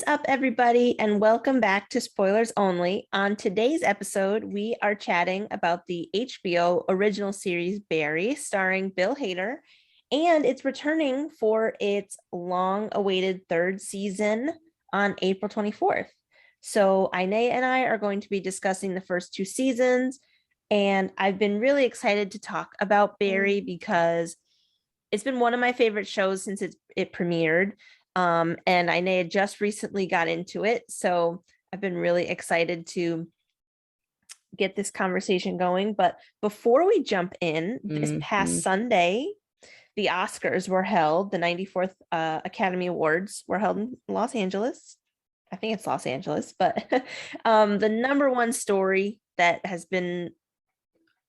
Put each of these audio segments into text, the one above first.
What is up, everybody, and welcome back to Spoilers Only. On today's episode, we are chatting about the HBO original series Barry, starring Bill Hader, and it's returning for its long-awaited third season on April 24th. So, Inea and I are going to be discussing the first two seasons, and I've been really excited to talk about Barry because it's been one of my favorite shows since it premiered. And I just recently got into it. So I've been really excited to get this conversation going. But before we jump in, this past Sunday, the Oscars were held, the 94th Academy Awards were held in Los Angeles. I think it's Los Angeles, but the number one story that has been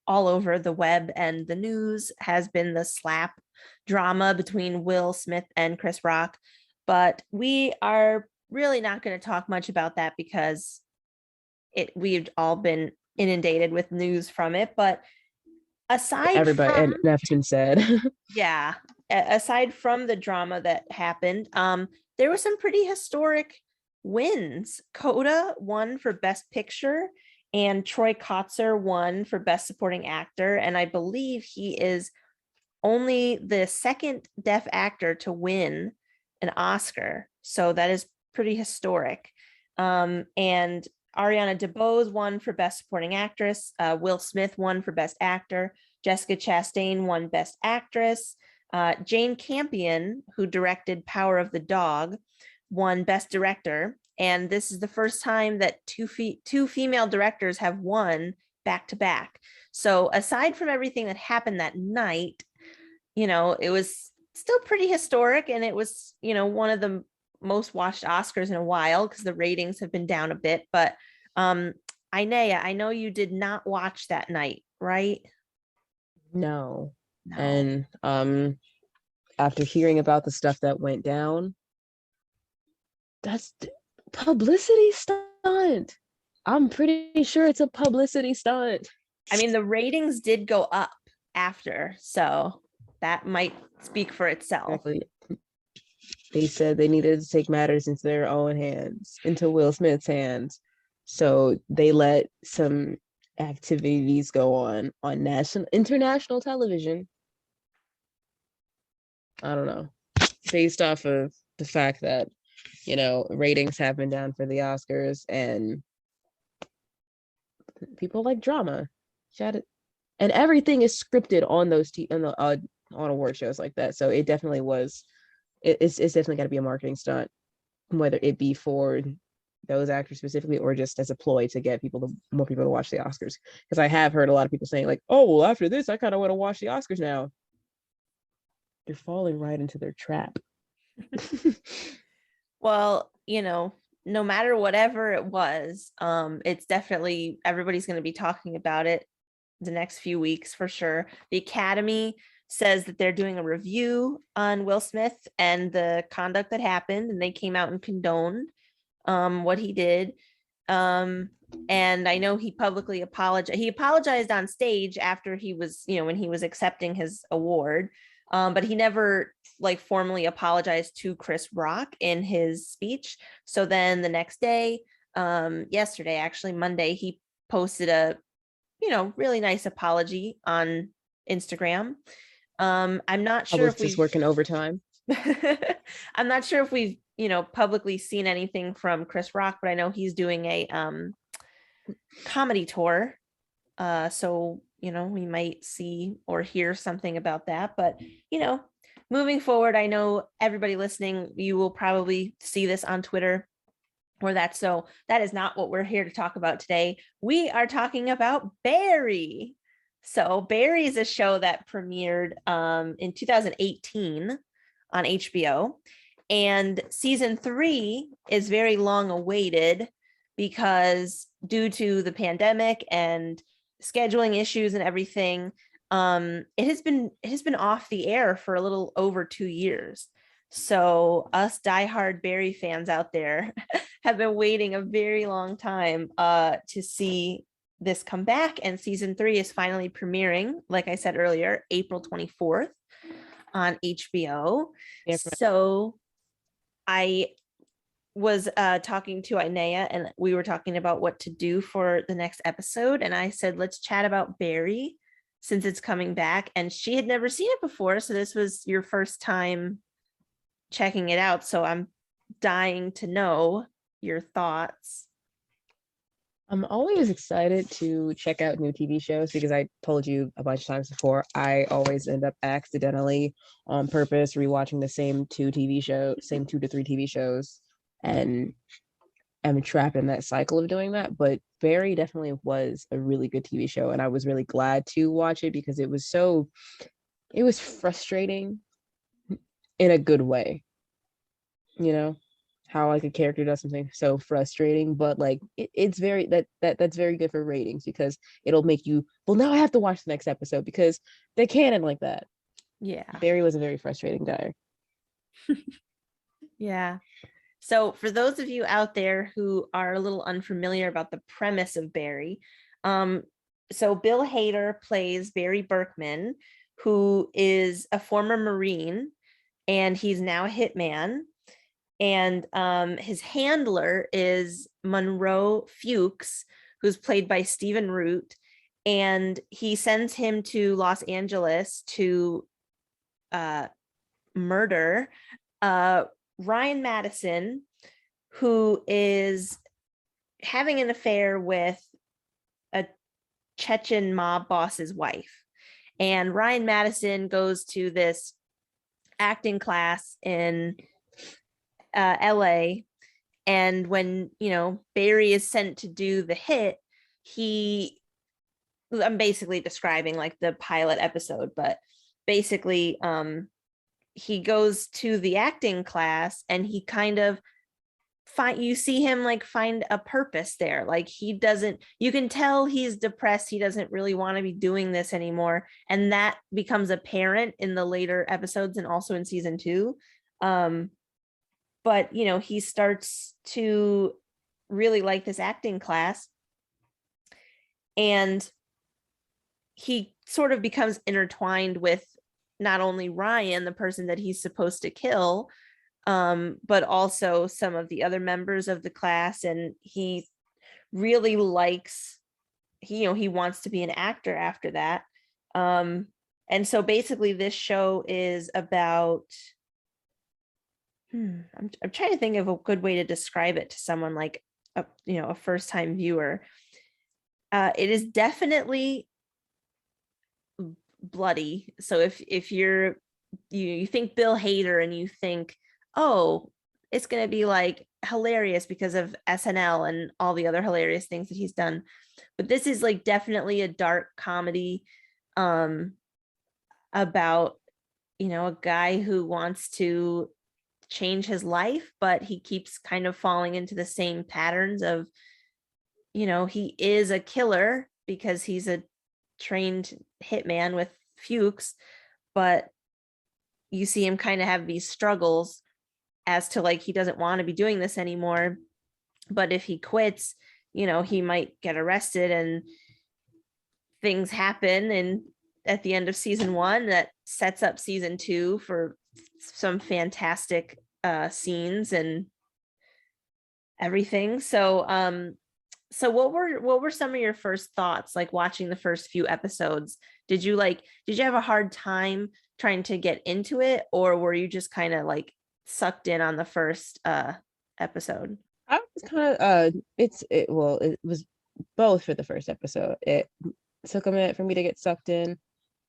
all over the web and the news has been the slap drama between Will Smith and Chris Rock. But we are really not going to talk much about that because we've all been inundated with news from it. But aside from that's been said. yeah, aside from the drama that happened, there were some pretty historic wins. Coda won for Best Picture, and Troy Kotsur won for Best Supporting Actor. And I believe he is only the second deaf actor to win an Oscar. So that is pretty historic. And Ariana DeBose won for Best Supporting Actress. Will Smith won for Best Actor. Jessica Chastain won Best Actress. Jane Campion, who directed Power of the Dog, won Best Director. And this is the first time that two female directors have won back to back. So aside from everything that happened that night, it was still pretty historic, and it was, one of the most watched Oscars in a while because the ratings have been down a bit. But Inea, I know you did not watch that night, right? No. And after hearing about the stuff that went down, that's publicity stunt. I'm pretty sure it's a publicity stunt. I mean, the ratings did go up after, so that might speak for itself. Exactly. They said they needed to take matters into their own hands, into Will Smith's hands. So they let some activities go on international television. I don't know. Based off of the fact that, ratings have been down for the Oscars and people like drama. And everything is scripted on those on award shows like that. So it definitely was. It's definitely got to be a marketing stunt, whether it be for those actors specifically or just as a ploy to get more people to watch the Oscars. Because I have heard a lot of people saying like, "Oh, well, after this, I kind of want to watch the Oscars now." You're falling right into their trap. Well, no matter whatever it was, it's definitely everybody's going to be talking about it the next few weeks for sure. The Academy says that they're doing a review on Will Smith and the conduct that happened, and they came out and condoned what he did. And I know he publicly apologized. He apologized on stage after he was, when he was accepting his award. But he never formally apologized to Chris Rock in his speech. So then the next day, yesterday, actually Monday, he posted a, really nice apology on Instagram. I'm not sure if he's working overtime. I'm not sure if we've, publicly seen anything from Chris Rock, but I know he's doing a comedy tour. So, we might see or hear something about that. But, moving forward, I know everybody listening, you will probably see this on Twitter or that. So that is not what we're here to talk about today. We are talking about Barry. So Barry is a show that premiered in 2018 on HBO. And season 3 is very long awaited because due to the pandemic and scheduling issues and everything, it has been off the air for a little over 2 years. So us diehard Barry fans out there have been waiting a very long time to see this come back. And season 3 is finally premiering, like I said earlier, April 24th on HBO. Yeah. So I was talking to Inea, and we were talking about what to do for the next episode. And I said, let's chat about Barry since it's coming back. And she had never seen it before. So this was your first time checking it out. So I'm dying to know your thoughts. I'm always excited to check out new TV shows because I told you a bunch of times before, I always end up accidentally on purpose rewatching the same 2 to 3 TV shows, and am trapped in that cycle of doing that. But Barry definitely was a really good TV show, and I was really glad to watch it because it was frustrating in a good way, you know? How like a character does something so frustrating, but like it's very that's very good for ratings because it'll make you, well, now I have to watch the next episode because they canon like that. Yeah. Barry was a very frustrating guy. Yeah. So for those of you out there who are a little unfamiliar about the premise of Barry, um, so Bill Hader plays Barry Berkman, who is a former Marine, and he's now a hitman. And his handler is Monroe Fuchs, who's played by Stephen Root, and he sends him to Los Angeles to uh, murder Ryan Madison, who is having an affair with a Chechen mob boss's wife. And Ryan Madison goes to this acting class in LA. And when, Barry is sent to do the hit, I'm basically describing like the pilot episode, but basically, he goes to the acting class and he kind of you see him like find a purpose there. Like you can tell he's depressed. He doesn't really want to be doing this anymore. And that becomes apparent in the later episodes and also in season 2. But he starts to really like this acting class, and he sort of becomes intertwined with not only Ryan, the person that he's supposed to kill, but also some of the other members of the class. And he really likes, he wants to be an actor after that. And so basically this show is about, I'm trying to think of a good way to describe it to someone like a first time viewer. It is definitely bloody. So if you think Bill Hader and you think, oh, it's going to be like hilarious because of SNL and all the other hilarious things that he's done, but this is like definitely a dark comedy about a guy who wants to change his life, but he keeps kind of falling into the same patterns of he is a killer because he's a trained hitman with Fuchs, but you see him kind of have these struggles as to like he doesn't want to be doing this anymore, but if he quits, he might get arrested, and things happen and at the end of season 1 that sets up season 2 for some fantastic scenes and everything. So what were some of your first thoughts like watching the first few episodes? Did you have a hard time trying to get into it, or were you just kind of like sucked in on the first episode? I was kind of it was both for the first episode. It took a minute for me to get sucked in,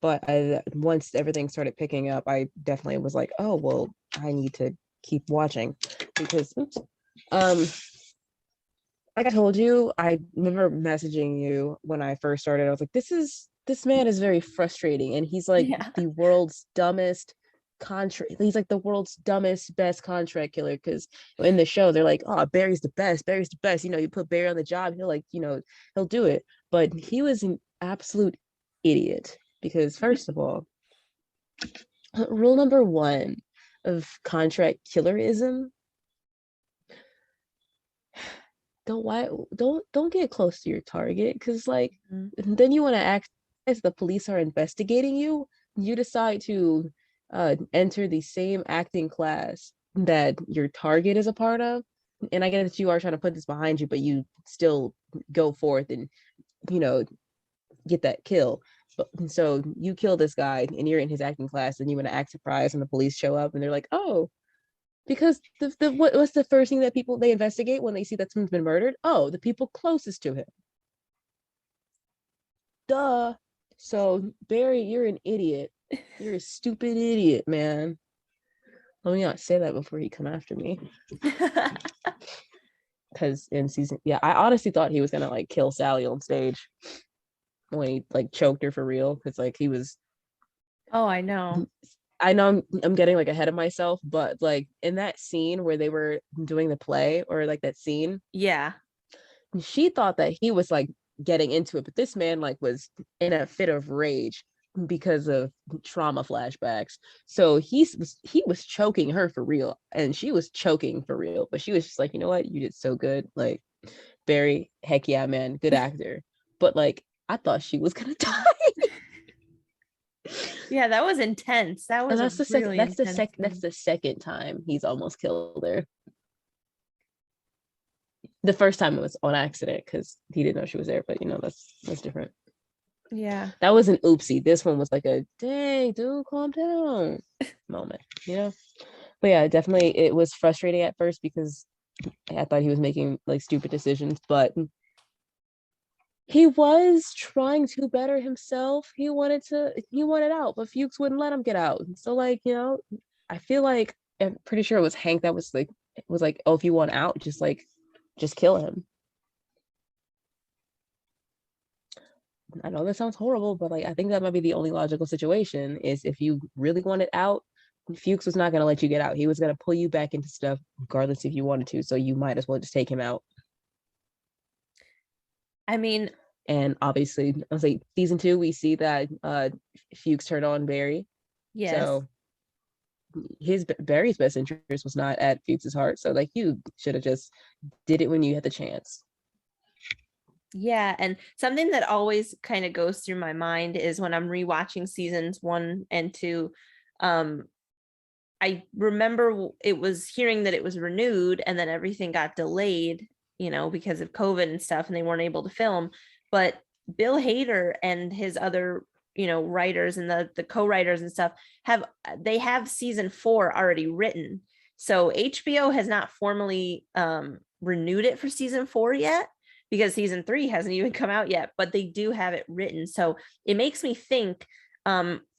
but once everything started picking up, I definitely was like, oh well, I need to keep watching because like I told you, I remember messaging you when I first started. I was like, this man is very frustrating, and he's like Yeah. the world's dumbest contract. He's like the world's dumbest, best contract killer. Because in the show, they're like, oh, Barry's the best. Barry's the best. You put Barry on the job, he'll do it. But he was an absolute idiot because first of all, rule number 1 of contract killerism, don't get close to your target, because like then you want to act as the police are investigating you. You decide to enter the same acting class that your target is a part of. and I get that you are trying to put this behind you, but you still go forth and, you know, get that kill. But so you kill this guy and you're in his acting class and you want to act surprised and the police show up and they're like, oh, because what's the first thing that people they investigate when they see that someone's been murdered? Oh, the people closest to him. Duh. So Barry, you're an idiot. You're a stupid idiot, man. Let me not say that before he come after me. Because in season, yeah, I honestly thought he was gonna like kill Sally on stage when he like choked her for real. Because like he was, Oh, I know. I know I'm getting like ahead of myself, but like in that scene where they were doing the play or like that scene, Yeah. she thought that he was like getting into it, but this man like was in a fit of rage because of trauma flashbacks. So he was choking her for real, and she was choking for real. But she was just like, you know what, you did so good, like Barry. Heck yeah, man, good actor. But like, I thought she was gonna die. Yeah, that was intense. That And was a that's the second. really That's the intense second. That's scene. the second time he's almost killed her. The first time it was on accident because he didn't know she was there. But you know, that's different. Yeah. That was an oopsie. This one was like a dang, dude, calm down moment, you know? But yeah, definitely it was frustrating at first because I thought he was making like stupid decisions, but he was trying to better himself. He wanted out, but Fuchs wouldn't let him get out. So like, you know, I feel like I'm pretty sure it was Hank that was like, oh, if you want out, just kill him. I know that sounds horrible, but like I think that might be the only logical situation is if you really wanted out, Fuchs was not gonna let you get out. He was gonna pull you back into stuff regardless if you wanted to. So you might as well just take him out. I mean, And obviously, I was like season 2, we see that Fuchs turned on Barry. yes. So his Barry's best interest was not at Fuchs's heart. So like you should have just did it when you had the chance. Yeah, and something that always kind of goes through my mind is when I'm rewatching seasons 1 and 2. Um, I remember it was hearing that it was renewed and then everything got delayed, because of COVID and stuff, and they weren't able to film. But Bill Hader and his other, writers and the co-writers and stuff have season 4 already written. So HBO has not formally renewed it for season 4 yet because season 3 hasn't even come out yet, but they do have it written. So it makes me think,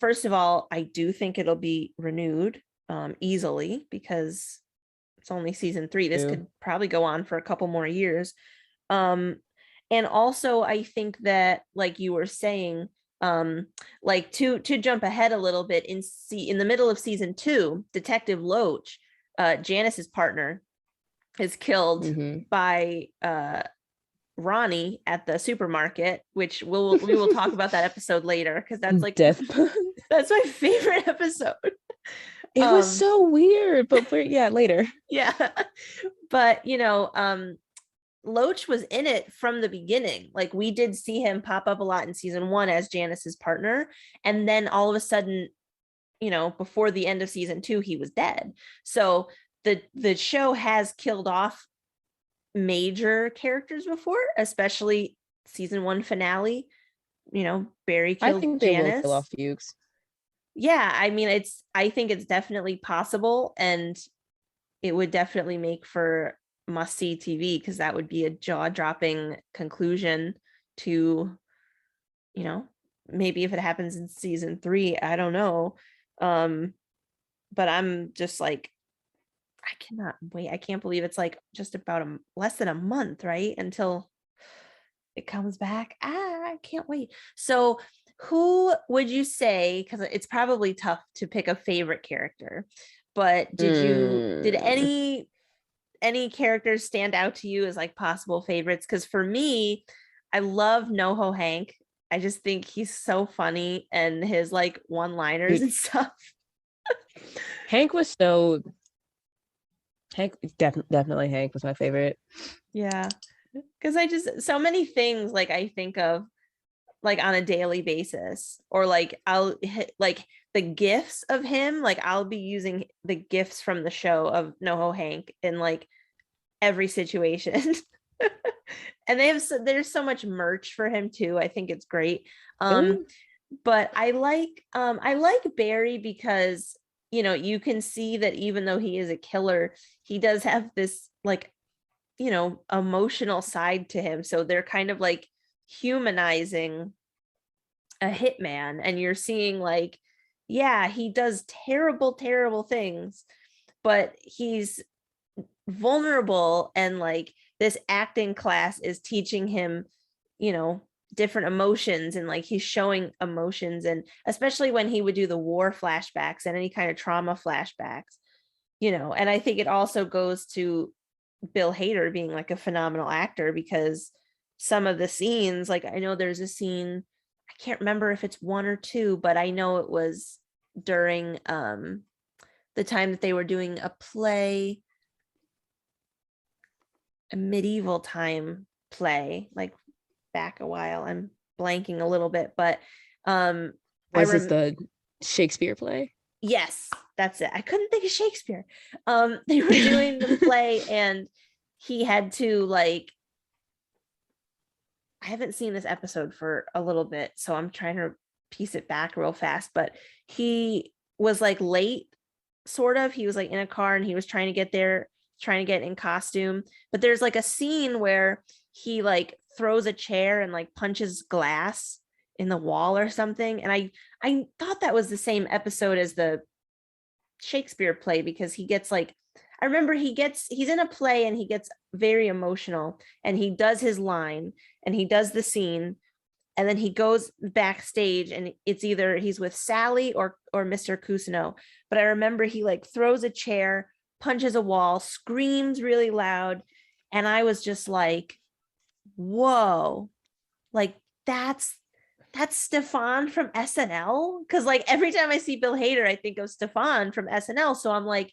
first of all, I do think it'll be renewed easily because it's only season 3. This Too. could probably go on for a couple more years. Um, and also I think that, like you were saying, like to jump ahead a little bit, in the middle of season 2, Detective Loach, Janice's partner, is killed Mm-hmm. by Ronnie at the supermarket, which we will talk about that episode later because that's like Death. that's my favorite episode. It was so weird, but yeah, later. Yeah. But Loach was in it from the beginning. Like we did see him pop up a lot in season 1 as Janice's partner, and then all of a sudden, before the end of season 2, he was dead. So the show has killed off major characters before, especially season 1 finale. Barry I killed think they will kill Janice. off Fuchs. Yeah, I mean, I think it's definitely possible, and it would definitely make for must-see TV because that would be a jaw-dropping conclusion to, you know, maybe if it happens in season 3, I don't know. But I'm just like, I cannot wait. I can't believe it's like just about less than a month, right? Until it comes back. I can't wait. So who would you say, because it's probably tough to pick a favorite character, but did Mm. any characters stand out to you as like possible favorites? Because for me, I love NoHo Hank. I just think he's so funny and his like one-liners Dude, and stuff. Hank was so Hank definitely Hank was my favorite. Yeah. Because I just so many things like I think of like on a daily basis, or like I'll hit like the gifts of him, like I'll be using the gifts from the show of NoHo Hank and like every situation. And they have there's so much merch for him too. I think it's great. Really? But I like Barry because you can see that even though he is a killer, he does have this like emotional side to him. So they're kind of like humanizing a hitman, and you're seeing like, yeah, he does terrible, terrible things, but he's vulnerable, and like this acting class is teaching him, you know, different emotions, and like he's showing emotions, and especially when he would do the war flashbacks and any kind of trauma flashbacks, and I think it also goes to Bill Hader being like a phenomenal actor, because some of the scenes, like I know there's a scene, I can't remember if it's one or two, but I know it was during the time that they were doing a play, a medieval time play, like back a while. I'm blanking a little bit, but I Was this rem the Shakespeare play? yes, that's it. I couldn't think of Shakespeare. They were doing the play, and he had to like, I haven't seen this episode for a little bit, so I'm trying to piece it back real fast, but he was like late, sort of. He was like in a car and he was trying to get there, trying to get in costume. But there's like a scene where he like throws a chair and like punches glass in the wall or something. And I thought that was the same episode as the Shakespeare play, because he gets like, I remember he's in a play and he gets very emotional, and he does his line and he does the scene, and then he goes backstage and it's either he's with Sally or Mr. Cousineau. But I remember he like throws a chair, punches a wall, screams really loud, and I was just like, whoa, like that's Stefan from SNL. Because like every time I see Bill Hader, I think of Stefan from SNL. So I'm like,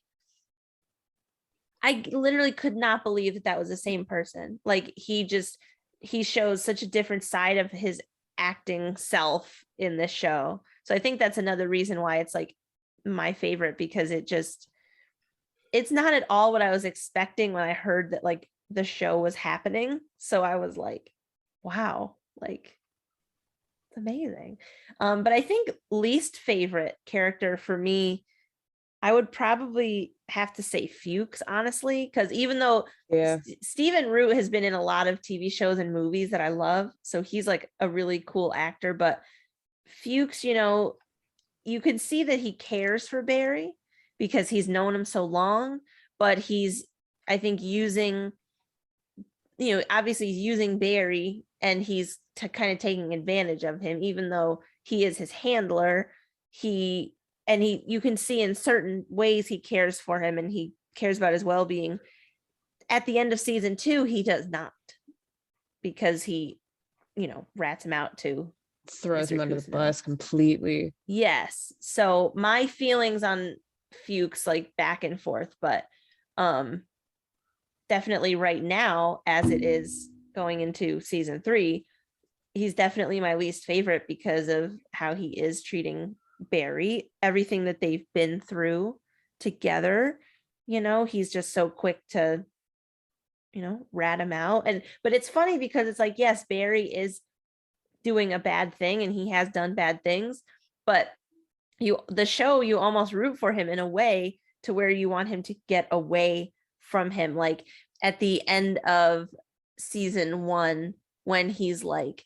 I literally could not believe that that was the same person. Like he shows such a different side of his acting self in this show. So I think that's another reason why it's like my favorite, because it's not at all what I was expecting when I heard that like the show was happening. So I was like, wow, like it's amazing. But I think least favorite character for me, I would probably have to say Fuchs, honestly, because even though Yeah. Stephen Root has been in a lot of TV shows and movies that I love, so he's like a really cool actor, but Fuchs, you can see that he cares for Barry because he's known him so long, but he's, I think, obviously he's using Barry, and he's kind of taking advantage of him, even though he is his handler. You can see in certain ways he cares for him and he cares about his well-being. At the end of season 2, he does not, because he, rats him out to Throws Mr. him under the Cousineau. bus completely. Yes. So my feelings on Fuchs like back and forth, but um definitely right now, as it is going into season 3, he's definitely my least favorite because of how he is treating Barry, everything that they've been through together. He's just so quick to, rat him out. But it's funny because it's like, yes, Barry is doing a bad thing and he has done bad things, but the show, you almost root for him in a way to where you want him to get away from him. Like at the end of season 1, when he's like,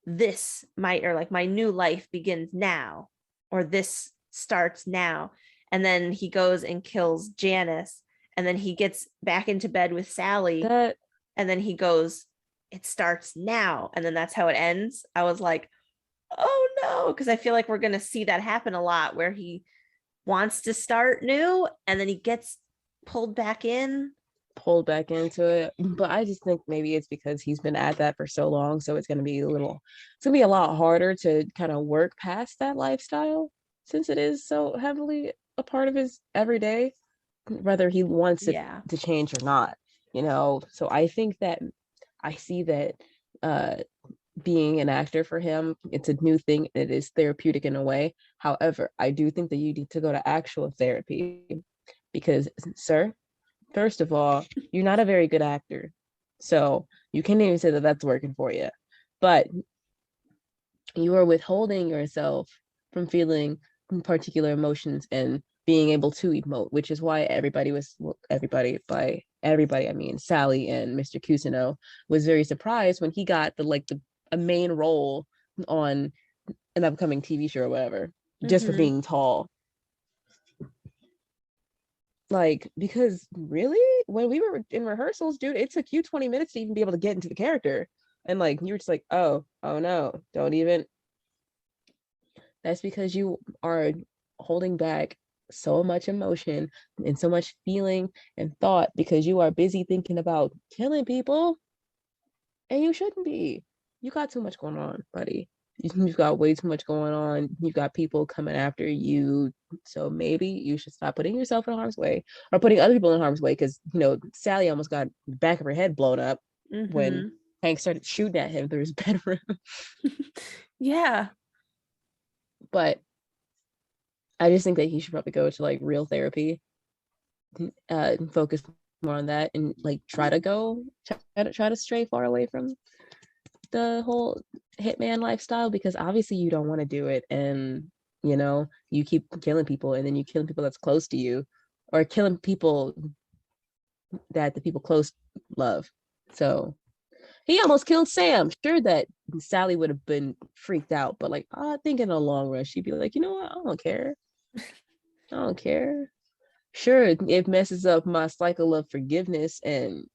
my new life begins now, or this starts now, and then he goes and kills Janice, and then he gets back into bed with Sally, That and then he goes, it starts now, and then that's how it ends. I was like, oh no, because I feel like we're going to see that happen a lot, where he wants to start new and then he gets pulled back in. pulled back into it. But I just think maybe it's because he's been at that for so long. So it's gonna be a lot harder to kind of work past that lifestyle since it is so heavily a part of his everyday, whether he wants it Yeah. to change or not. So I think that I see that uh being an actor for him, it's a new thing. It is therapeutic in a way. However, I do think that you need to go to actual therapy because, sir, First of all, you're not a very good actor. So you can't even say that that's working for you. But you are withholding yourself from feeling particular emotions and being able to emote, which is why everybody, by everybody I mean Sally and Mr. Kusino, was very surprised when he got a main role on an upcoming TV show or whatever, just for Mhm. being tall. Like, because really, when we were in rehearsals, dude, it took you 20 minutes to even be able to get into the character. And like you were just like, oh no, don't even. That's because you are holding back so much emotion and so much feeling and thought because you are busy thinking about killing people, and you shouldn't be. You got too much going on, buddy. You've got way too much going on. You've got people coming after you. So maybe you should stop putting yourself in harm's way or putting other people in harm's way. Because, Sally almost got the back of her head blown up when Mhm. Hank started shooting at him through his bedroom. Yeah. But I just think that he should probably go to like real therapy, and focus more on that, and like try to stray far away from the whole hitman lifestyle, because obviously you don't want to do it, and you keep killing people, and then you killing people that's close to you, or killing people that the people close love. So he almost killed Sam. Sure that Sally would have been freaked out, but like I think in the long run she'd be like, you know what, I don't care. I don't care. Sure, it messes up my cycle of forgiveness and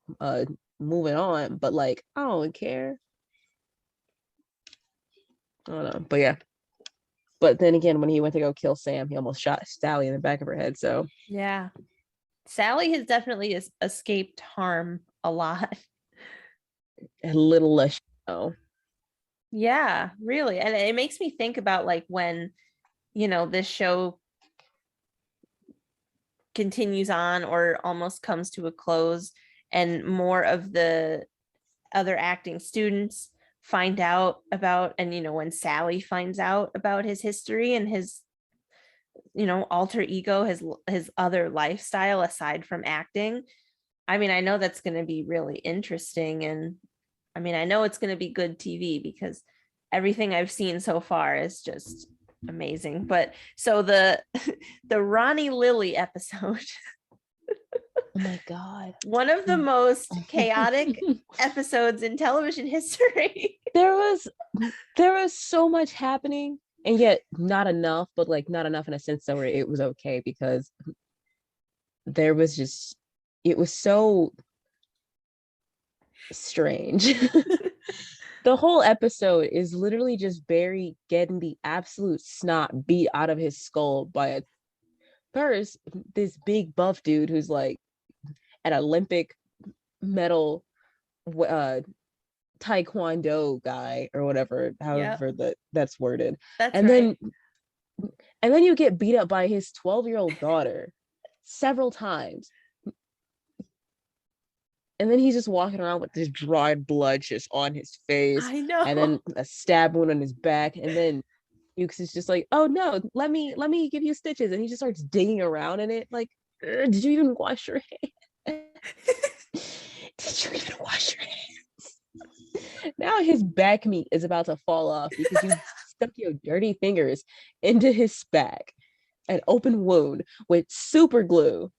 moving on, but like I don't care. I don't know. But yeah. But then again, when he went to go kill Sam, he almost shot Sally in the back of her head. So Yeah. Sally has definitely escaped harm a lot. a little less. Oh, Yeah, really. And it makes me think about like when, this show continues on or almost comes to a close and more of the other acting students find out about, and when Sally finds out about his history and his alter ego, his other lifestyle aside from acting. I mean, I know that's going to be really interesting, and I mean, I know it's going to be good TV because everything I've seen so far is just amazing. But so the the Ronnie Lily episode, oh my god. one of the most chaotic episodes in television history. there was there was so much happening, and yet not enough, but like not enough in a sense that where it was okay, because there was just it was so strange. The whole episode is literally just Barry getting the absolute snot beat out of his skull by first this big buff dude who's like an Olympic medal uh taekwondo guy or whatever, Yep, however that's worded. that's And right. then and then you get beat up by his 12-year-old daughter several times. And then he's just walking around with this dried blood just on his face, I and know. then a stab wound on his back, and then Ukes is just like, "Oh no, let me give you stitches," and he just starts digging around in it. Like, did you even wash your hands? Did you even wash your hands? Now his back meat is about to fall off because you stuck your dirty fingers into his back, an open wound with super glue.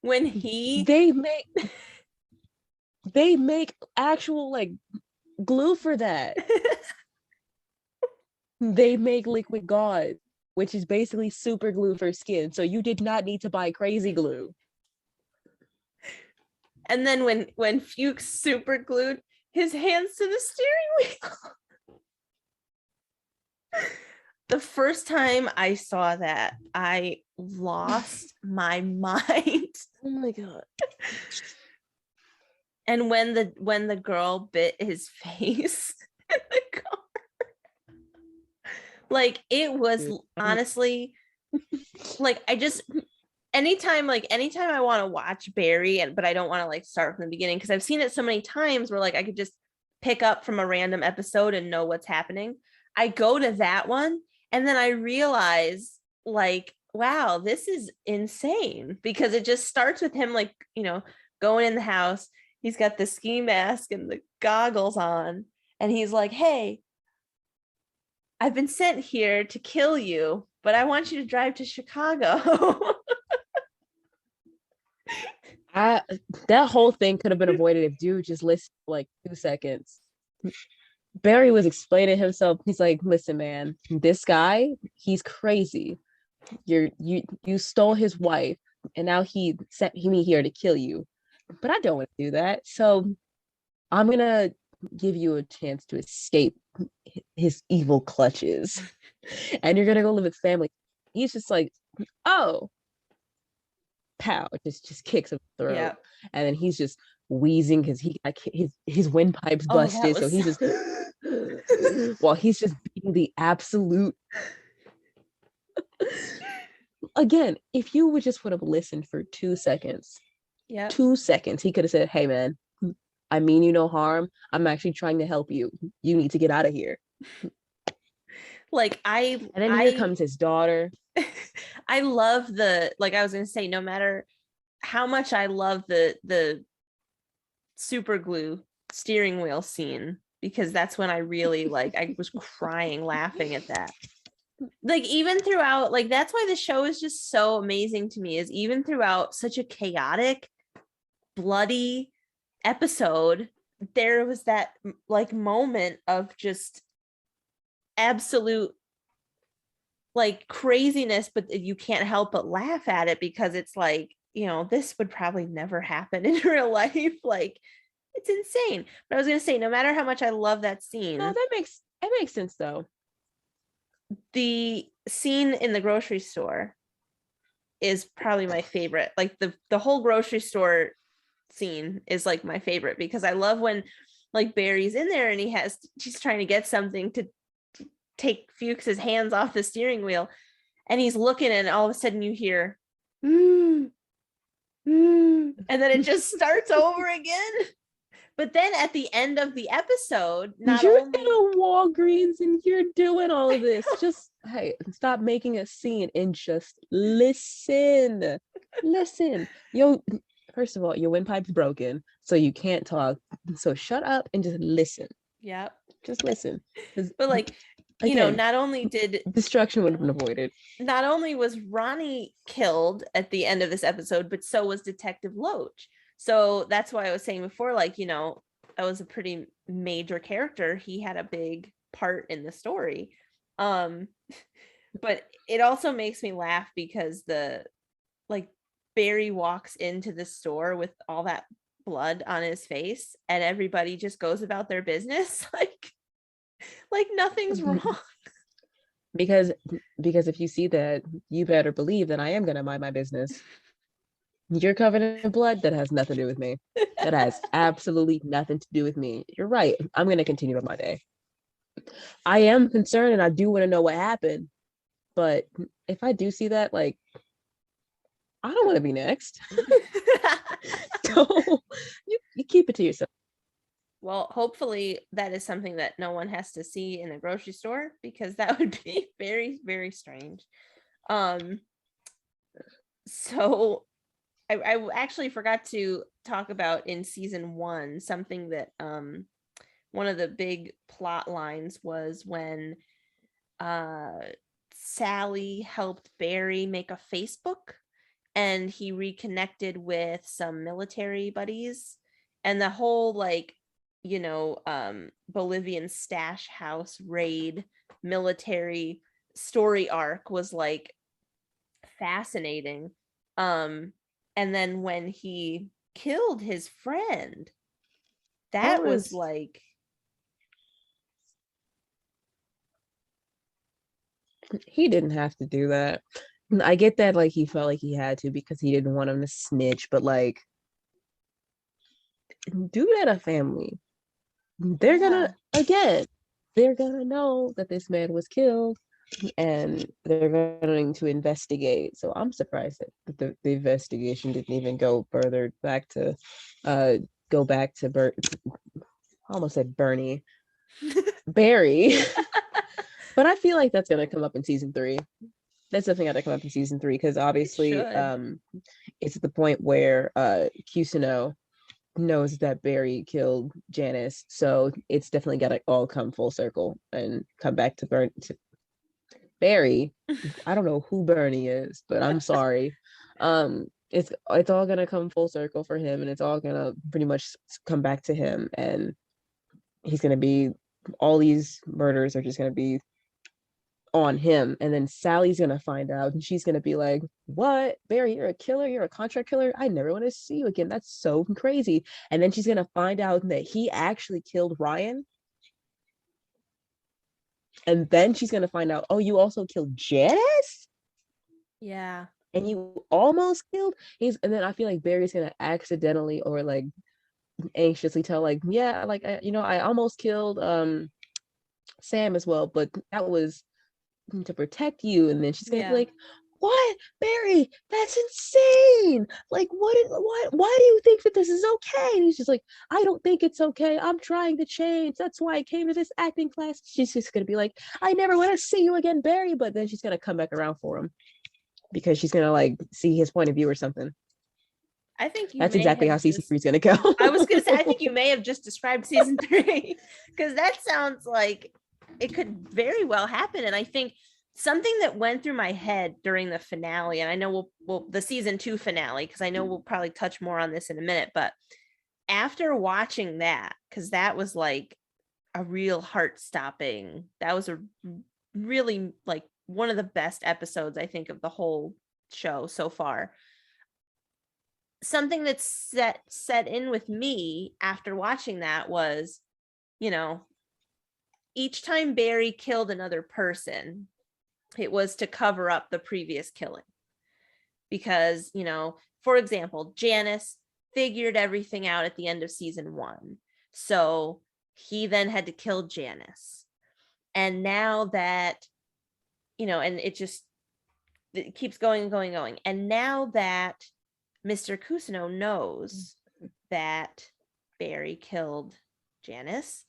When he They make they make actual like glue for that. They make liquid gauze, which is basically super glue for skin. So you did not need to buy crazy glue. and then when Fuchs super glued his hands to the steering wheel. The first time I saw that, I lost my mind. Oh my god. And when the girl bit his face in the car, like it was Dude, honestly like anytime I want to watch Barry but I don't want to like start from the beginning because I've seen it so many times where like I could just pick up from a random episode and know what's happening. I go to that one and then I realize like wow, this is insane, because it just starts with him like, going in the house. He's got the ski mask and the goggles on, and he's like, hey, I've been sent here to kill you, but I want you to drive to Chicago. I that whole thing could have been avoided if dude just listened for like 2 seconds. Barry was explaining himself. He's like, listen, man, this guy, he's crazy. You stole his wife, and now he sent me here to kill you. But I don't want to do that. So I'm gonna give you a chance to escape his evil clutches. And you're gonna go live with family. He's just like, oh, pow, just kicks him in the throat. Yeah. And then he's just wheezing because he like his windpipe's Oh, that busted. So was he's just while he's just being the absolute again, if you would just would have listened for 2 seconds, yeah. 2 seconds, he could have said, hey man, I mean you no harm. I'm actually trying to help you. You need to get out of here. Like And then here comes his daughter. I love the, like I was gonna say, no matter how much I love the super glue steering wheel scene, because that's when I really like, I was crying laughing at that. Like even throughout, like that's why the show is just so amazing to me, is even throughout such a chaotic, bloody episode, there was that like moment of just absolute like craziness, but you can't help but laugh at it, because it's like, this would probably never happen in real life. Like it's insane. But I was gonna say, no matter how much I love that scene, No, that makes sense though. the scene in the grocery store is probably my favorite. Like the whole grocery store scene is like my favorite, because I love when like Barry's in there and he's trying to get something to take Fuchs's hands off the steering wheel, and he's looking, and all of a sudden you hear and then it just starts over again. But then at the end of the episode, you're in a Walgreens and you're doing all of this. Just hey, stop making a scene and just listen. Listen. First of all, your windpipe's broken, so you can't talk. So shut up and just listen. Yeah. Just listen. But like, again, not only did destruction would have been avoided. Not only was Ronnie killed at the end of this episode, but so was Detective Loach. So that's why I was saying before, like, that was a pretty major character. He had a big part in the story. But it also makes me laugh because Barry walks into the store with all that blood on his face, and everybody just goes about their business like nothing's wrong. Because if you see that, you better believe that I am gonna mind my business. You're covered in blood. That has nothing to do with me. That has absolutely nothing to do with me. You're right. I'm gonna continue with my day. I am concerned and I do want to know what happened. But if I do see that, like, I don't want to be next. So you keep it to yourself. Well, hopefully that is something that no one has to see in a grocery store, because that would be very, very strange. So I actually forgot to talk about in season 1, something that one of the big plot lines was when Sally helped Barry make a Facebook, and he reconnected with some military buddies, and the whole Bolivian stash house raid military story arc was like fascinating. And then when he killed his friend, that was like, he didn't have to do that. I get that, like, he felt like he had to because he didn't want him to snitch, but like, do that a family. They're gonna know that this man was killed, and they're going to investigate. So I'm surprised that the investigation didn't even go further back to I almost said Bernie. Barry. But I feel like that's gonna come up in season 3. That's definitely got to come up in season 3 because It obviously should. it's at the point where Kusuno knows that Barry killed Janice, so it's definitely got to all come full circle and come back to Barry. I don't know who Bernie is, but I'm sorry. It's all gonna come full circle for him, and it's all gonna pretty much come back to him, and he's gonna be all these murders are just gonna be on him, and then Sally's gonna find out, and she's gonna be like, "What, Barry? You're a killer. You're a contract killer. I never want to see you again. That's so crazy." And then she's gonna find out that he actually killed Ryan, and then she's gonna find out, "Oh, you also killed Janice." Yeah. And you almost killed he's and then I feel like Barry's gonna accidentally or like anxiously tell like yeah like I almost killed Sam as well, but that was to protect you. And then she's gonna be Yeah. like, what, Barry, that's insane, like what why do you think that this is okay? And he's just like, I don't think it's okay, I'm trying to change, that's why I came to this acting class. She's just gonna be like, I never want to see you again, Barry, but then she's gonna come back around for him because she's gonna like see his point of view or something. I think you That's may exactly have how season just, 3 is gonna go. I was gonna say, I think you may have just described season 3 because that sounds like it could very well happen. And I think something that went through my head during the finale, and I know we'll the season 2 finale, because I know we'll probably touch more on this in a minute, but after watching that, because that was like a real heart stopping, that was a really like one of the best episodes, I think, of the whole show so far. Something that set in with me after watching that was, you know, each time Barry killed another person, it was to cover up the previous killing. Because, for example, Janice figured everything out at the end of season 1. So he then had to kill Janice. And now that, and it keeps going and going and going. And now that Mr. Cousineau knows that Barry killed Janice,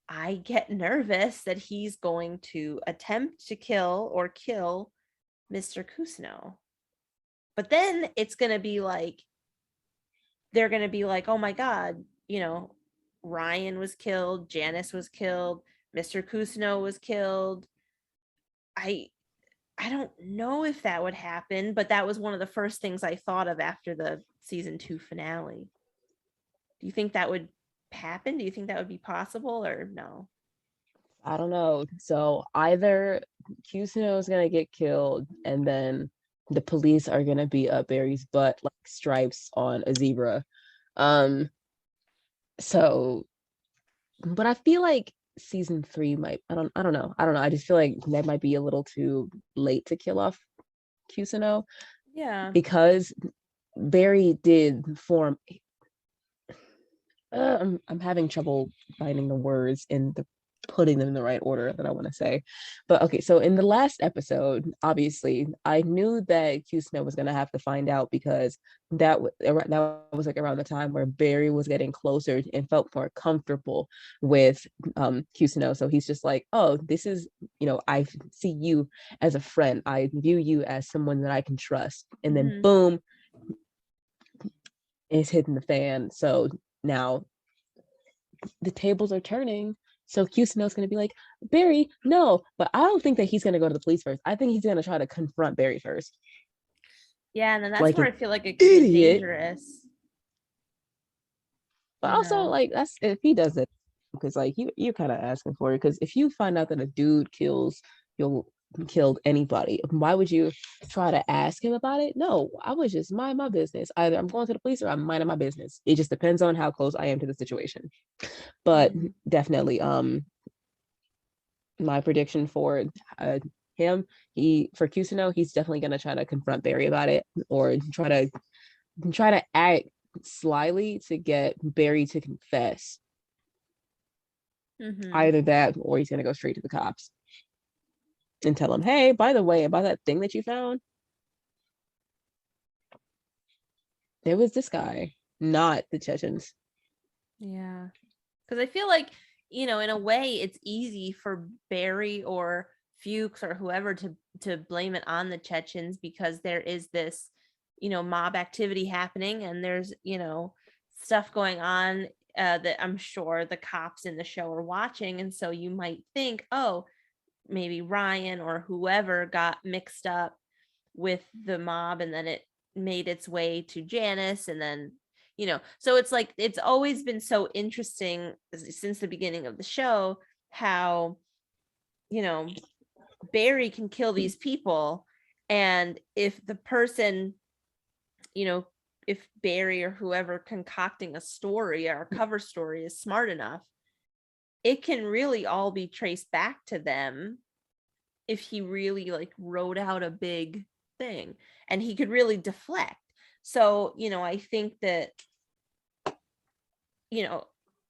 I get nervous that he's going to attempt to kill Mr. Cousineau. But then it's going to be like, they're going to be like, oh my God, Ryan was killed, Janice was killed, Mr. Cousineau was killed. I don't know if that would happen, but that was one of the first things I thought of after the season 2 finale. Do you think that would happen? Do you think that would be possible or no? I don't know. So either Kusino is gonna get killed, and then the police are gonna be up Barry's butt like stripes on a zebra. Um, so, but I feel like season 3 might. I don't know. I just feel like that might be a little too late to kill off Kusino Yeah. because Barry did form. I'm having trouble finding the words in the putting them in the right order that I want to say. But okay, so in the last episode, obviously, I knew that Q-Snow was gonna have to find out because that was like around the time where Barry was getting closer and felt more comfortable with Q-Snow. So he's just like, oh, this is, I see you as a friend. I view you as someone that I can trust. And then boom, it's hitting the fan. So now the tables are turning. So Q-Snow's going to be like, Barry, no. But I don't think that he's going to go to the police first. I think he's going to try to confront Barry first. Yeah, and then that's Like where an I feel like it could get idiot. dangerous. But also, like, that's if he does it, because like you're kind of asking for it. Because if you find out that a dude killed anybody, why would you try to ask him about it? No, I would just mind my business. Either I'm going to the police or I'm minding my business. It just depends on how close I am to the situation. But definitely, my prediction for him, for Kusino, he's definitely gonna try to confront Barry about it or try to act slyly to get Barry to confess. Either that or he's gonna go straight to the cops and tell him, hey, by the way, about that thing that you found, there was this guy, not the Chechens. Yeah. Because I feel like, in a way, it's easy for Barry or Fuchs or whoever blame it on the Chechens because there is this, mob activity happening, and there's, stuff going on that I'm sure the cops in the show are watching. And so you might think, oh, maybe Ryan or whoever got mixed up with the mob, and then it made its way to Janice, and then so it's like it's always been so interesting since the beginning of the show how Barry can kill these people, and if the person, if Barry or whoever concocting a story or a cover story is smart enough, it can really all be traced back to them if he really like wrote out a big thing, and he could really deflect. So, I think that,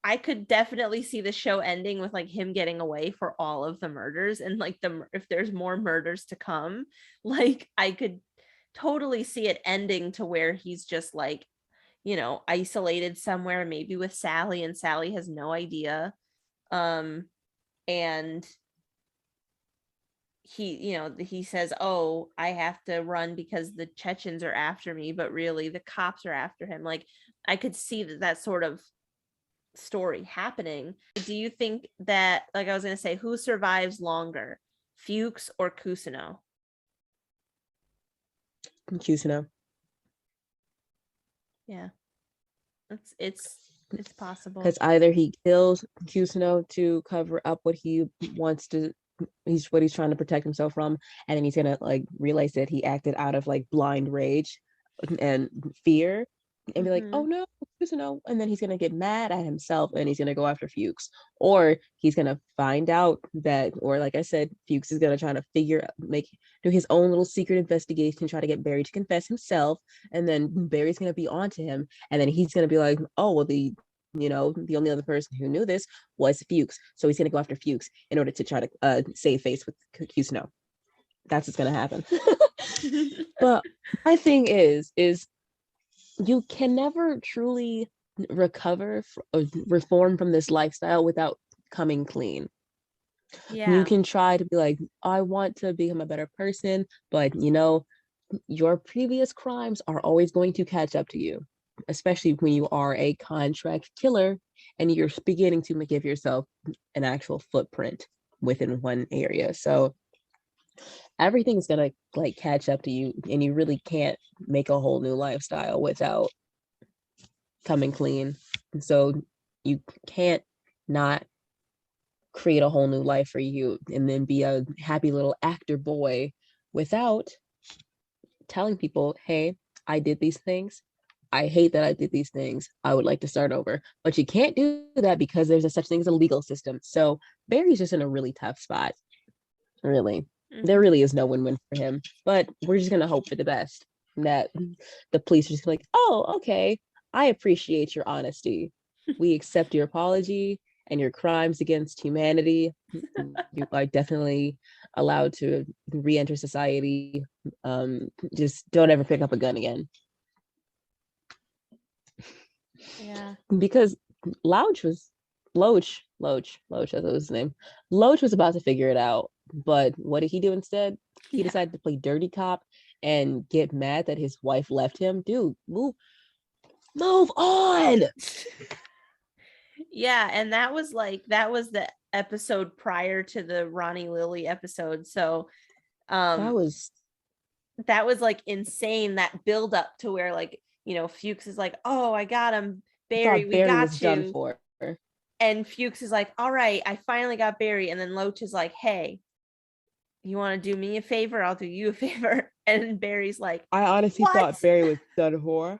I could definitely see the show ending with like him getting away for all of the murders, and like if there's more murders to come, like I could totally see it ending to where he's just like, isolated somewhere, maybe with Sally, and Sally has no idea. And he says, oh, I have to run because the Chechens are after me, but really the cops are after him. Like I could see that sort of story happening. Do you think that, like I was going to say, who survives longer, Fuchs or Cousineau? Cousineau. Yeah, it's possible, because either he kills Cousineau to cover up what he wants to, what he's trying to protect himself from, and then he's gonna like realize that he acted out of like blind rage and fear, and be like, oh no, Cousineau, and then he's gonna get mad at himself and he's gonna go after Fuchs, or he's gonna find out that, or like I said, Fuchs is gonna try to do his own little secret investigation, try to get Barry to confess himself, and then Barry's gonna be onto him, and then he's gonna be like, oh well, the only other person who knew this was Fuchs, so he's gonna go after Fuchs in order to try to save face with Cousineau. That's what's gonna happen. But my thing is you can never truly recover or reform from this lifestyle without coming clean. Yeah. You can try to be like, I want to become a better person, but your previous crimes are always going to catch up to you, especially when you are a contract killer and you're beginning to give yourself an actual footprint within one area. So everything's gonna like catch up to you, and you really can't make a whole new lifestyle without coming clean. And so you can't not create a whole new life for you and then be a happy little actor boy without telling people, hey, I did these things. I hate that I did these things. I would like to start over. But you can't do that because there's such thing as a legal system. So Barry's just in a really tough spot. Really. There really is no win-win for him. But we're just going to hope for the best. That the police are just like, oh, okay. I appreciate your honesty. We accept your apology and your crimes against humanity. You are definitely allowed to re-enter society. Just don't ever pick up a gun again. Yeah. Because Loach, that's his name. Loach was about to figure it out, but what did he do instead? He decided to play dirty cop and get mad that his wife left him. Dude, move on. Yeah, and that was the episode prior to the Ronnie Lily episode. So that was like insane, that build up to where like, Fuchs is like, oh, I got him, Barry, we got you. Done for. And Fuchs is like, all right, I finally got Barry. And then Loach is like, hey, you want to do me a favor? I'll do you a favor. And Barry's like, I honestly thought Barry was done for.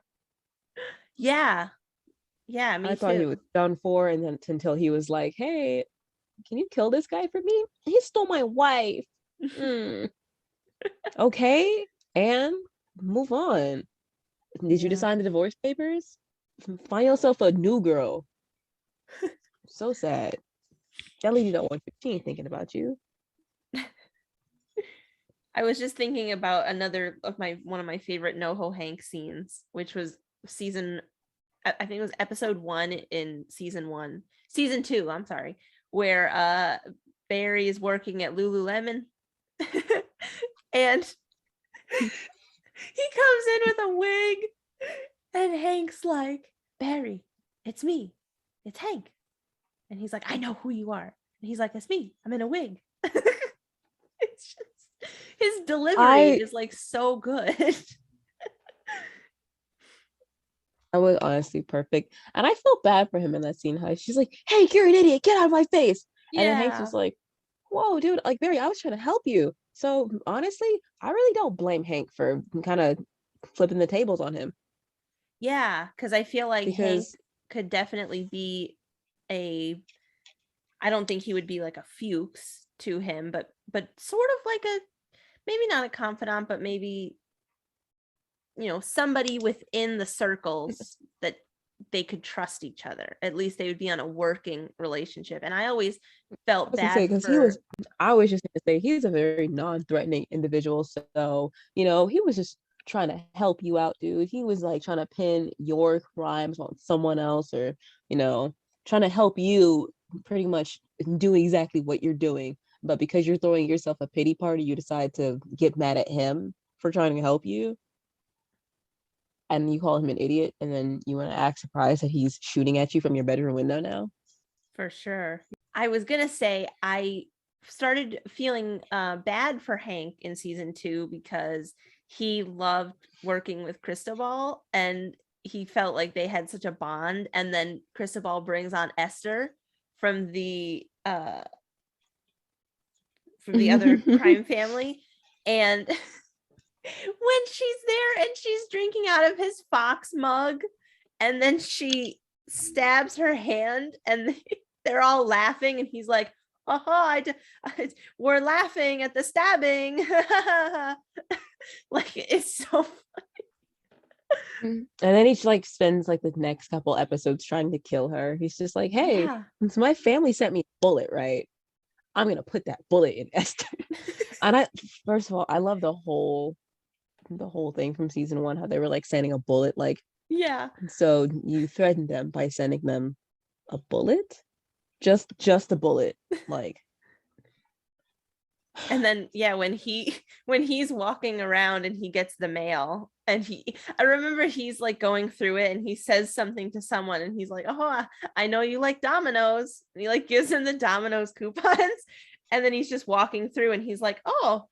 Yeah, me I thought he was done for, and then until he was like, hey, can you kill this guy for me? He stole my wife. Okay, and move on. Did you sign the divorce papers? Find yourself a new girl. So sad. That lady don't want 15 thinking about you. I was just thinking about one of my favorite NoHo Hank scenes, which was I think it was episode 1 in season 2, I'm sorry, where Barry is working at Lululemon And he comes in with a wig, and Hank's like, Barry, it's me. It's Hank. And he's like, I know who you are. And he's like, it's me. I'm in a wig. It's just, his delivery is like so good. That was honestly perfect. And I felt bad for him in that scene. How she's like, Hank, you're an idiot. Get out of my face. And then Hank's just like, whoa, dude, like, Barry, I was trying to help you. So honestly, I really don't blame Hank for kind of flipping the tables on him. Yeah, because I feel like Hank could definitely be I don't think he would be like a Fuchs to him, but sort of like a, maybe not a confidant, but maybe, somebody within the circles that they could trust each other. At least they would be on a working relationship. And I always felt bad because I was just going to say, he's a very non-threatening individual. So, he was just trying to help you out, dude. He was like trying to pin your crimes on someone else, or, trying to help you pretty much do exactly what you're doing. But because you're throwing yourself a pity party, you decide to get mad at him for trying to help you. And you call him an idiot, and then you want to act surprised that he's shooting at you from your bedroom window now. For sure. I was going to say, I started feeling bad for Hank in season 2 because he loved working with Cristobal and he felt like they had such a bond. And then Cristobal brings on Esther from the other crime family. And when she's there and she's drinking out of his Fox mug, and then she stabs her hand and they're all laughing, and he's like, we're laughing at the stabbing. Like, it's so funny. And then he like spends like the next couple episodes trying to kill her. He's just like, hey, since my family sent me a bullet, right, I'm gonna put that bullet in Esther. And first of all, I love the whole thing from season 1, how they were like sending a bullet, like, so you threatened them by sending them a bullet, just a bullet, like. And then when he's walking around and he gets the mail, and I remember he's like going through it and he says something to someone and he's like, oh, I know you like Domino's, and he like gives him the Domino's coupons, and then he's just walking through and he's like, oh,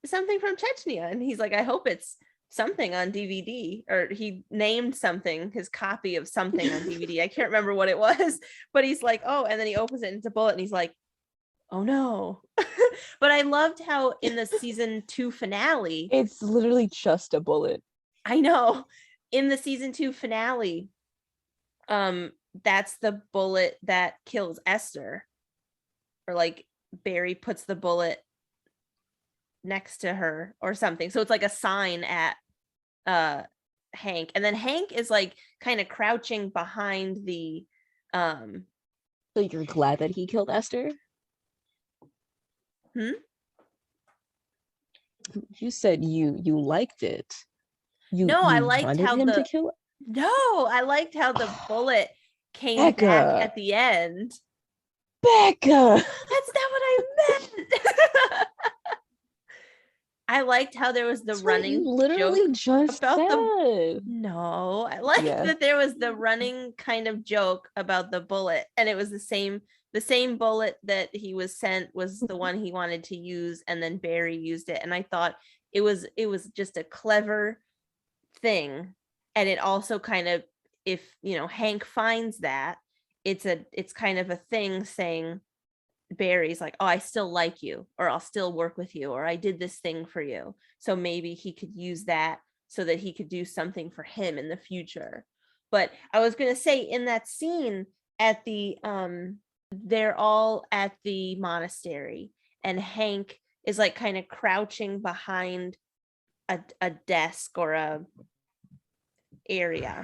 something from Chechnya, and he's like, I hope it's something on DVD, or he named something, his copy of something on DVD. I can't remember what it was, but he's like, oh, and then he opens it and it's a bullet, and he's like, oh no. But I loved how in the season 2 finale, it's literally just a bullet. I know. In the season 2 finale, that's the bullet that kills Esther, or like Barry puts the bullet next to her or something. So it's like a sign at Hank, and then Hank is like kind of crouching behind the So you're glad that he killed Esther? You said you liked it. I liked how him to kill it. No, I liked how the bullet came back at the end. Becca, that's not what I meant. I liked how there was the running literally just about no, I liked that there was the running kind of joke about the bullet, and it was the same bullet that he was sent was the one he wanted to use, and then Barry used it, and I thought it was just a clever thing. And it also kind of, if Hank finds that, it's kind of a thing saying Barry's like, oh, I still like you, or I'll still work with you, or I did this thing for you. So maybe he could use that so that he could do something for him in the future. But I was going to say, in that scene at the they're all at the monastery, and Hank is like kind of crouching behind a desk or a area.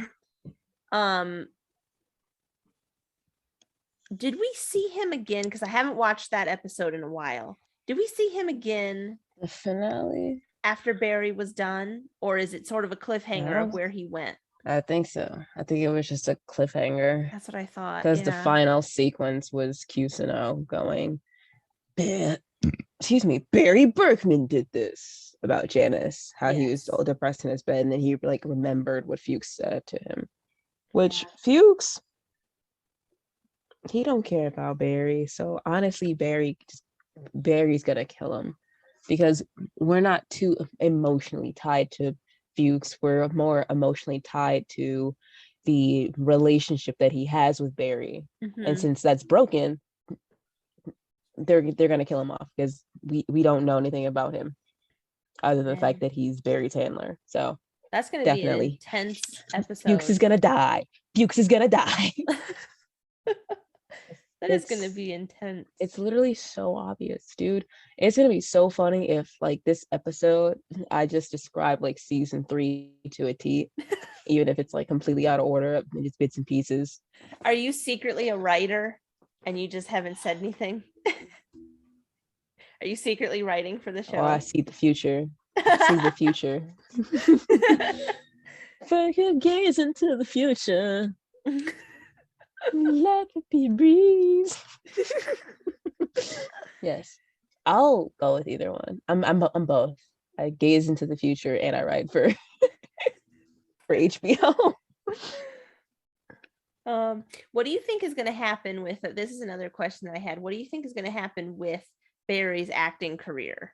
Did we see him again? Because I haven't watched that episode in a while. Did we see him again? The finale? After Barry was done? Or is it sort of a cliffhanger of where he went? I think so. I think it was just a cliffhanger. That's what I thought. Because the final sequence was Kusuno going, excuse me, Barry Berkman did this about Janice, how he was Yes. all depressed in his bed, and then he like remembered what Fuchs said to him. Which Yeah. Fuchs, he don't care about Barry. So honestly, Barry's gonna kill him because we're not too emotionally tied to Fuchs. We're more emotionally tied to the relationship that he has with Barry. And Mhm. since that's broken, they're gonna kill him off because we don't know anything about him other than the Yeah. fact that he's Barry's handler. So That's going to be an definitely intense Fuchs episode. is gonna die. Fuchs is gonna die. That is going to it's be intense. it's literally so obvious, dude. It's gonna be so funny if like this episode I just described like season 3 to a T, even if it's like completely out of order and just bits and pieces. Are you secretly a writer and you just haven't said anything? Are you secretly writing for the Oh, I show? see the future. I see the future. If I could gaze into the future, let it be breeze. Yes, I'll go with either one. I'm both. I gaze into the future and I write for HBO. What do you think is going to happen with this? Is another question that I had. What do you think is going to happen with Barry's acting career?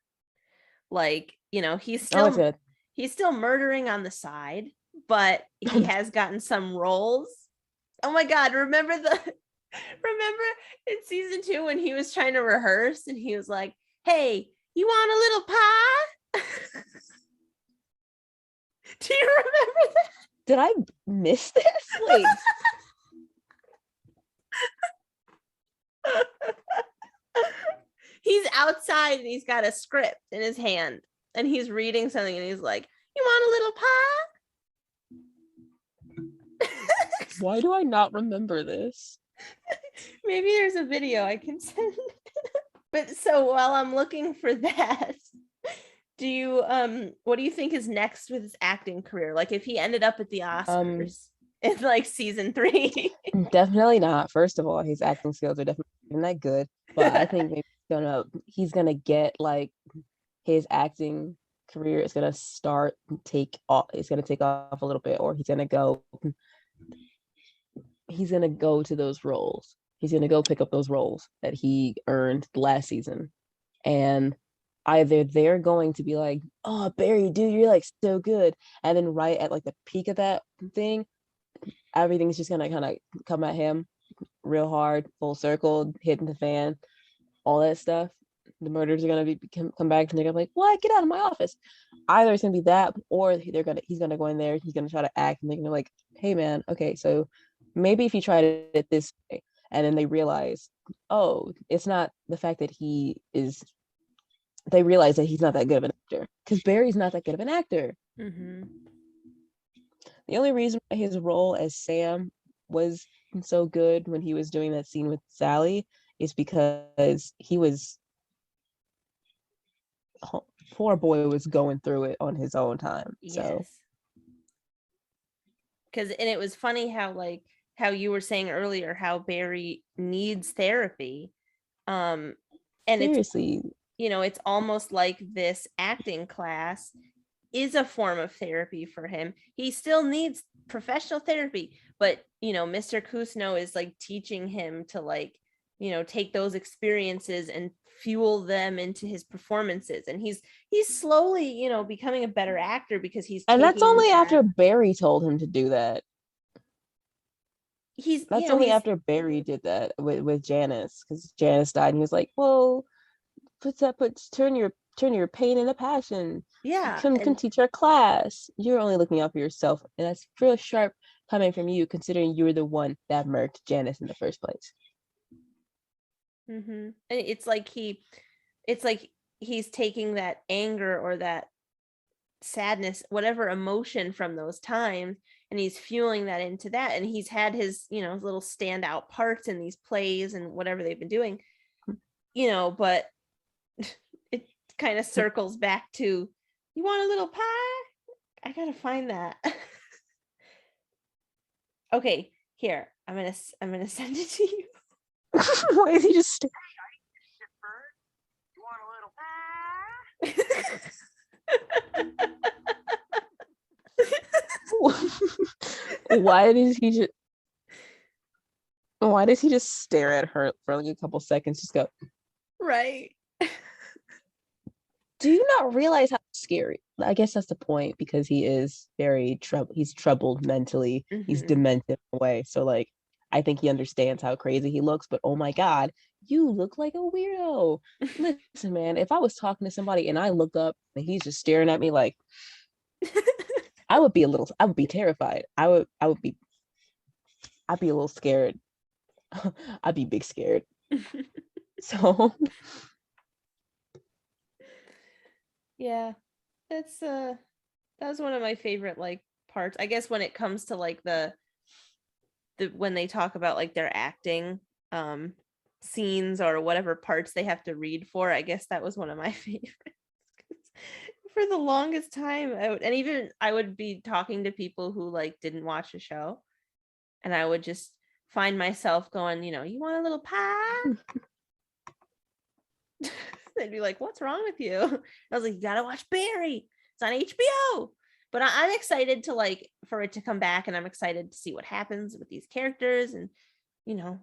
Like, Oh, it's good. he's still murdering on the side, but he has gotten some roles. Oh my god, remember in season 2 when he was trying to rehearse and he was like, "Hey, you want a little pie?" Do you remember that? Did I miss this? Wait. He's outside and he's got a script in his hand and he's reading something and he's like, "You want a little pie?" Why do I not remember this? Maybe there's a video I can send. But so while I'm looking for that, what do you think is next with his acting career? Like if he ended up at the Oscars in like season 3. Definitely not. First of all, his acting skills are definitely not that good. But I think maybe he's gonna get like his acting career is gonna start take off. It's gonna take off a little bit, or he's gonna go to those roles. He's gonna go pick up those roles that he earned last season, and either they're going to be like, "Oh, Barry, dude, you're like so good," and then right at like the peak of that thing, everything's just gonna kind of come at him real hard, full circle, hitting the fan, all that stuff. The murders are gonna come back, and they're gonna be like, "What? Get out of my office!" Either it's gonna be that, or he's gonna go in there, he's gonna try to act, and they're gonna be like, "Hey, man, okay, so maybe if you tried it this way," and then they realize, oh, it's not the fact that they realize that he's not that good of an actor because Barry's not that good of an actor. Mm-hmm. The only reason why his role as Sam was so good when he was doing that scene with Sally is because poor boy was going through it on his own time. So Yes. And it was funny how you were saying earlier how Barry needs therapy. And seriously, it's almost like this acting class is a form of therapy for him. He still needs professional therapy, but Mr. Kusno is like teaching him to like, take those experiences and fuel them into his performances. And he's slowly, becoming a better actor because he's and that's taking only that. after Barry told him to do that. That's only He's after Barry did that with Janice, because Janice died, and he was like, "Well, turn your pain into passion. yeah, Come teach our class. You're only looking out for yourself," and that's real sharp coming from you, considering you were the one that murked Janice in the first place. and it's like he's taking that anger or that sadness, whatever emotion from those times, and he's fueling that into that. And he's had his little standout parts in these plays and whatever they've been doing, but it kind of circles back to, "You want a little pie?" I gotta find that. Okay, here, I'm gonna send it to you. Why is he just Why does he just stare at her for like a couple seconds? Just go, Right. do you not realize how scary? I guess that's the point because he is very he's troubled mentally. He's Hmm. demented in a way. So like I think he understands how crazy he looks, but oh my God, you look like a weirdo. Listen, man, if I was talking to somebody and I look up and he's just staring at me like I would be terrified. I'd be a little scared. I'd be big scared. So Yeah, that's that was one of my favorite like parts. I guess when it comes to like the when they talk about like their acting um scenes or whatever parts they have to read for, I guess that was one of my favorites. For the longest time, and even I would be talking to people who like didn't watch the show, and I would just find myself going, you want a little pie? They'd be like, "What's wrong with you?" I was like, "You gotta watch Barry. It's on HBO." But I'm excited to like for it to come back, and I'm excited to see what happens with these characters and you know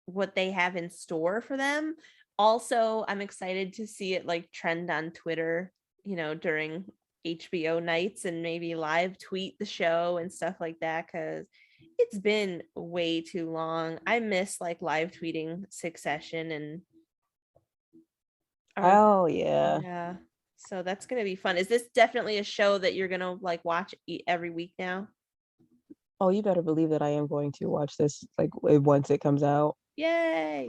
what they have in store for them. Also, I'm excited to see it like trend on Twitter, during HBO nights and maybe live tweet the show and stuff like that because it's been way too long. I miss like live tweeting Succession and our oh yeah. yeah. So that's gonna be fun. Is this definitely a show that you're gonna like watch every week now? Oh, you better believe that I am going to watch this like once it comes out. Yay!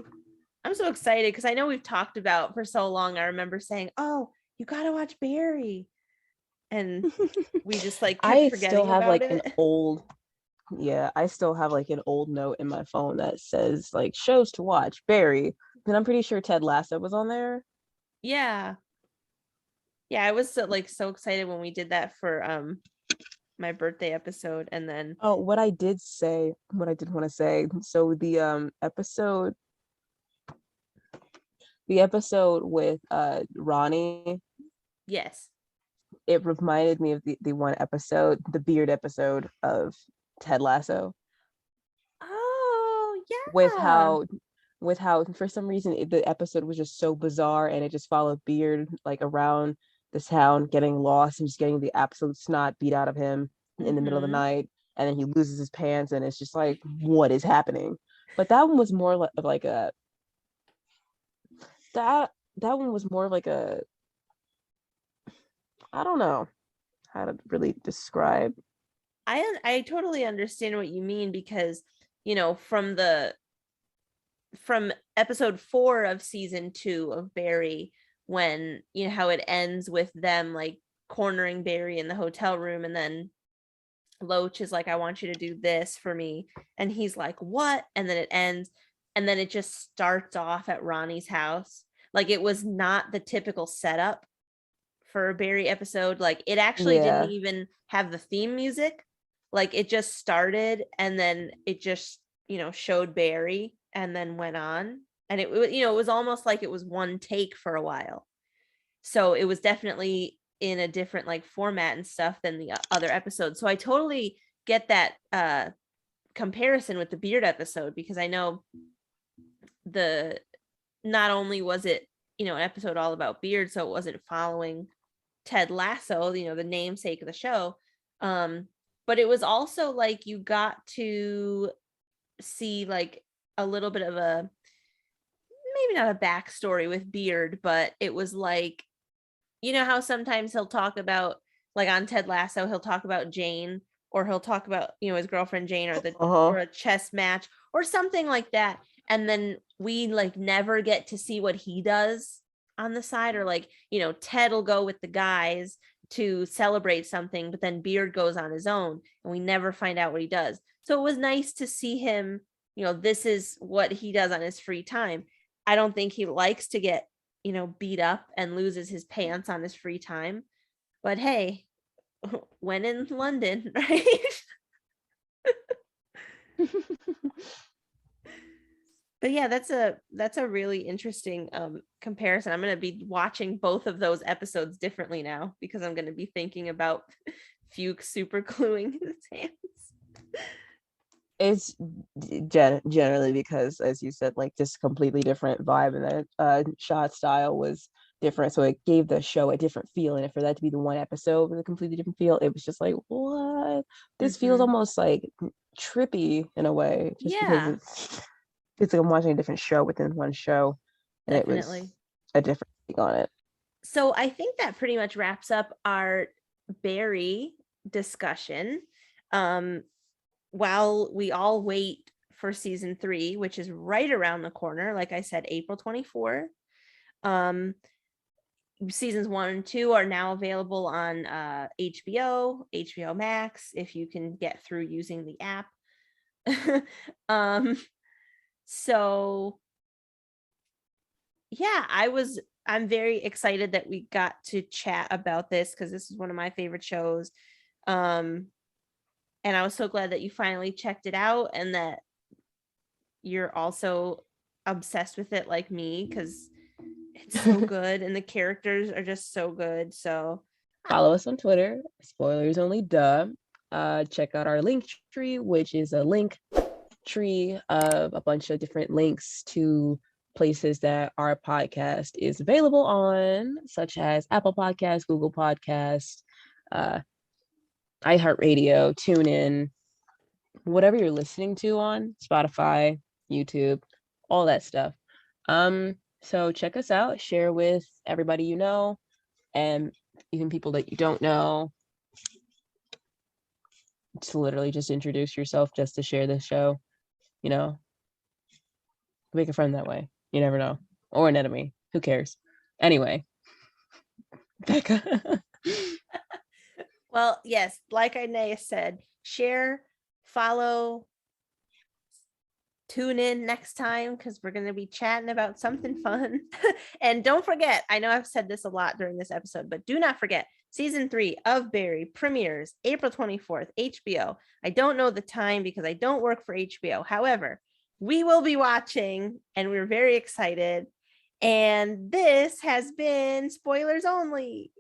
I'm so excited because I know we've talked about for so long. I remember saying, "Oh, you gotta watch Barry," and we just like kept I still forgetting have about like an it. old yeah, I still have like an old note in my phone that says like shows to watch, Barry. And I'm pretty sure Ted Lasso was on there. Yeah, yeah. I was so, like so excited when we did that for my birthday episode, and then Oh, what I did want to say. So the episode with Ronnie, yes. it reminded me of the one episode, the beard episode of Ted Lasso, Oh with yeah. how for some reason the episode was just so bizarre and it just followed Beard like around the town getting lost and just getting the absolute snot beat out of him in the middle of the Mm-hmm. night, and then he loses his pants and it's just like what is happening. But that one was more like a that that one was more like a I don't know how to really describe. I totally understand what you mean because from episode 4 of season 2 of Barry, when how it ends with them like cornering Barry in the hotel room, and then Loach is like, "I want you to do this for me," and he's like, "What?" And then it ends, and then it just starts off at Ronnie's house. Like it was not the typical setup for a Barry episode. Like it actually didn't Yeah. even have the theme music. Like it just started and then it just, showed Barry and then went on. And it was almost like it was one take for a while. So it was definitely in a different like format and stuff than the other episodes. So I totally get that comparison with the Beard episode because I know the not only was it, an episode all about Beard, so it wasn't following Ted Lasso, the namesake of the show. Um, but it was also like you got to see like a little bit of a maybe not a backstory with Beard, but it was like how sometimes he'll talk about like on Ted Lasso, he'll talk about Jane or he'll talk about, his girlfriend Jane or Uh-huh. a chess match or something like that. And then we like never get to see what he does on the side or like, Ted will go with the guys to celebrate something, but then Beard goes on his own and we never find out what he does. So it was nice to see him, this is what he does on his free time. I don't think he likes to get beat up and loses his pants on his free time. But hey, when in London, right? But yeah, that's a really interesting comparison. I'm going to be watching both of those episodes differently now because I'm going to be thinking about Fuke super gluing his hands. It's generally because, as you said, like just completely different vibe, and the shot style was different, so it gave the show a different feel. And for that to be the one episode with a completely different feel, it was just like, what? This feels Mhm. almost like trippy in a way, just because Yeah, it's like I'm watching a different show within one show, and it was definitely. a different take on it. So I think that pretty much wraps up our Barry discussion. Um, while we all wait for season 3, which is right around the corner, like I said, April 24. Um, seasons 1 and 2 are now available on HBO Max if you can get through using the app. um, so yeah, I'm very excited that we got to chat about this because this is one of my favorite shows. Um, and I was so glad that you finally checked it out and that you're also obsessed with it like me because it's so good and the characters are just so good. So Follow us on Twitter, spoilers only, duh. Check out our link tree, which is a link tree of a bunch of different links to places that our podcast is available on, such as Apple Podcasts, Google Podcasts, uh, iHeartRadio, TuneIn, whatever you're listening to on Spotify, YouTube, all that stuff. So check us out, share with everybody you know, and even people that you don't know. To literally just introduce yourself just to share this show, you know, make a friend that way. You never know. Or an enemy. Who cares? Anyway, Becca. well, yes, like Inea said, share, follow, tune in next time because we're going to be chatting about something fun. And don't forget, I know I've said this a lot during this episode, but do not forget season 3 of Barry premieres April 24th, HBO. I don't know the time because I don't work for HBO. However, we will be watching and we're very excited. And this has been Spoilers Only.